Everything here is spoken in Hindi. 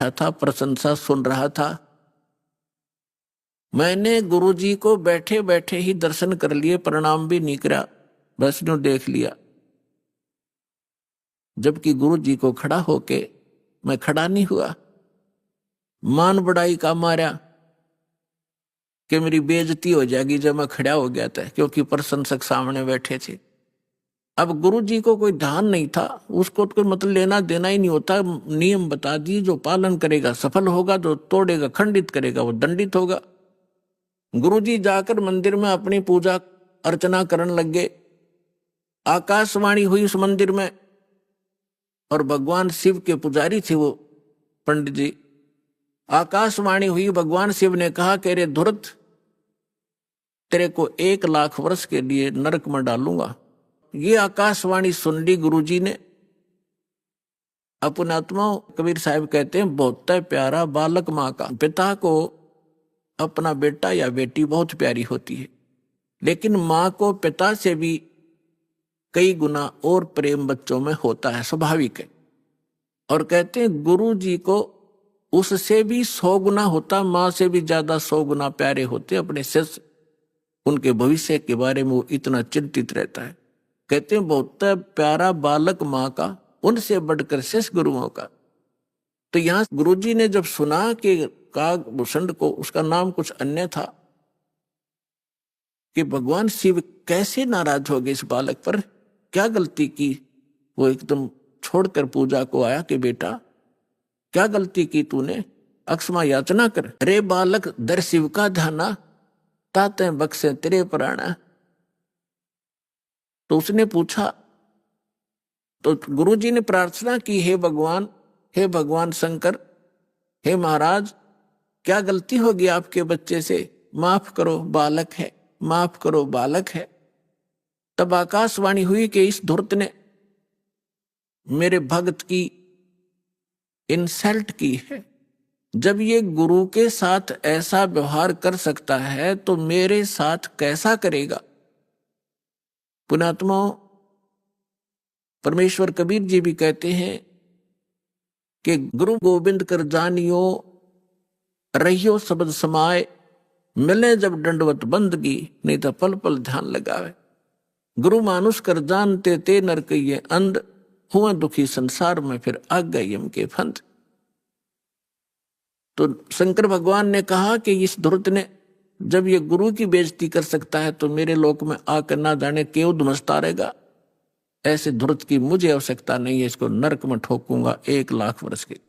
था, प्रशंसा सुन रहा था। मैंने गुरुजी को बैठे बैठे ही दर्शन कर लिए, प्रणाम भी नहीं करा, बस यूं देख लिया। जबकि गुरुजी को खड़ा होके मैं खड़ा नहीं हुआ। मान बढ़ाई का मारा कि मेरी बेइज्जती हो जाएगी जब मैं खड़ा हो गया था, क्योंकि प्रशंसक सामने बैठे थे। अब गुरुजी को कोई ध्यान नहीं था, उसको तो कोई मतलब लेना देना ही नहीं होता। नियम बता दिए, जो पालन करेगा सफल होगा, जो तोड़ेगा खंडित करेगा वो दंडित होगा। गुरुजी जाकर मंदिर में अपनी पूजा अर्चना करने लग गए। आकाशवाणी हुई उस मंदिर में, और भगवान शिव के पुजारी थे वो पंडित जी। आकाशवाणी हुई, भगवान शिव ने कहा कि रे धुरत, तेरे को 1,00,000 वर्ष के लिए नरक में डालूंगा। ये आकाशवाणी सुन ली गुरुजी ने। अपने आत्मा कबीर साहब कहते हैं, बहुत प्यारा बालक माँ का। पिता को अपना बेटा या बेटी बहुत प्यारी होती है, लेकिन माँ को पिता से भी कई गुना और प्रेम बच्चों में होता है, स्वाभाविक है। और कहते हैं गुरु जी को उससे भी 100 गुना होता, माँ से भी ज्यादा 100 गुना प्यारे होते अपने शिष्य। उनके भविष्य के बारे में वो इतना चिंतित रहता है। कहते हैं बहुत प्यारा बालक माँ का, उनसे बढ़कर शिष्य गुरुओं का। तो यहाँ गुरुजी ने जब सुना कि कागभूषण को, उसका नाम कुछ अन्य था, कि भगवान शिव कैसे नाराज हो गए इस बालक पर, क्या गलती की। वो एकदम छोड़कर पूजा को आया कि बेटा क्या गलती की तूने, अक्षमा याचना कर। अरे बालक दर शिव का ध्याना, ताते बख्शे तेरे प्राण। तो उसने पूछा, तो गुरुजी ने प्रार्थना की, हे भगवान शंकर, हे महाराज, क्या गलती होगी आपके बच्चे से, माफ करो बालक है, माफ करो बालक है। तब आकाशवाणी हुई कि इस धूर्त ने मेरे भक्त की इंसल्ट की है। जब ये गुरु के साथ ऐसा व्यवहार कर सकता है तो मेरे साथ कैसा करेगा। पुण्यात्माओं, परमेश्वर कबीर जी भी कहते हैं कि गुरु गोविंद कर जानियो, रहियो शब्द समाए, मिले जब दंडवत बंदगी, नहीं तो पल पल ध्यान लगावे। गुरु मानुष कर जानते ते नर कहिए अंध, हुआ दुखी संसार में फिर आ गए यम के फंद। तो शंकर भगवान ने कहा कि इस धुर्त ने जब ये गुरु की बेइज्जती कर सकता है तो मेरे लोक में आकर ना जाने क्यों धुमसता रहेगा। ऐसे धुर्त की मुझे आवश्यकता नहीं है, इसको नरक में ठोकूंगा 1,00,000 वर्ष के।